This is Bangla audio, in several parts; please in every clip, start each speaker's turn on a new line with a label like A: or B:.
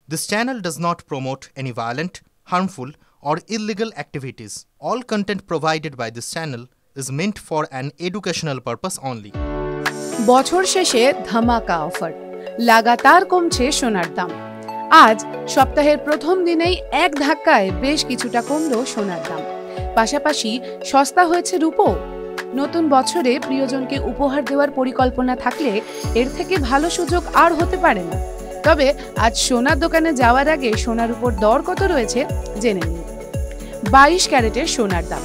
A: This channel does not promote any violent, harmful, or illegal activities. All content provided by this channel is meant for an educational purpose only.
B: বছর শেষে ধামাকা অফার, লাগাতার কমছে সোনার দাম। আজ সপ্তাহের প্রথম দিনেই এক ধাক্কায় বেশ কিছুটা কমলো সোনার দাম। পাশাপাশি সস্তা হয়েছে রূপো। নতুন বছরে প্রিয়জনকে উপহার দেওয়ার পরিকল্পনা থাকলে এর থেকে ভালো সুযোগ আর হতে পারে না। তবে আজ সোনার দোকানে যাওয়ার আগে সোনার উপর দর কত রয়েছে জেনে নিন। 22 ক্যারেটের সোনার দাম।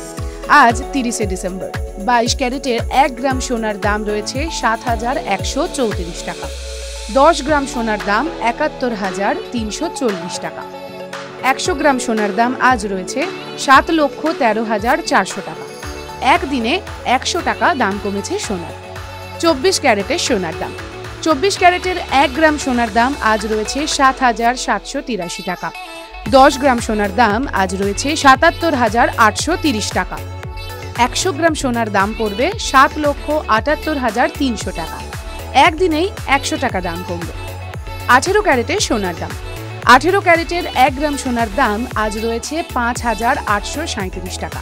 B: আজ 30শে ডিসেম্বর 22 ক্যারেটের 1 গ্রাম সোনার দাম রয়েছে ৭,১৩৪ টাকা। 10 গ্রাম সোনার দাম ৭১,৩৪০ টাকা। 100 গ্রাম সোনার দাম আজ রয়েছে ৭,১৩,৪০০ টাকা। একদিনে 100 টাকা দাম কমেছে সোনার। 24 ক্যারেটের সোনার দাম। 24 ক্যারেটের 1 গ্রাম সোনার দাম আজ রয়েছে ৭,৭৮৩ টাকা। 10 গ্রাম সোনার দাম আজ রয়েছে ৭৭,৮৩০ টাকা। 100 গ্রাম সোনার দাম পড়বে ৭,৭৮,৩০০ টাকা। একদিনেই 100 টাকা দাম কমবে। 18 ক্যারেটের সোনার দাম। 18 ক্যারেটের 1 গ্রাম সোনার দাম আজ রয়েছে ৫,৮৩৭ টাকা।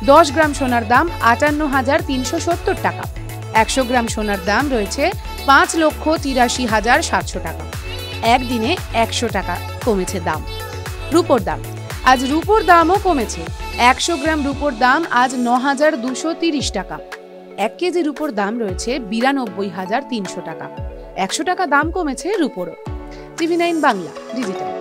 B: 10 গ্রাম সোনার দাম ৫৮,৩৭০ টাকা। 100 গ্রাম সোনার দাম রয়েছে ৫,৮৩,৭০০ টাকা। একদিনে 100 টাকা কমেছে দাম। রূপোর দাম। আজ রূপোর দামও কমেছে। 100 গ্রাম রূপোর দাম আজ ৯,২৩০ টাকা। 1 কেজি রূপোর দাম রয়েছে ৯২,৩০০ টাকা। 100 টাকা দাম কমেছে রূপোরও। TV9 Bangla digital.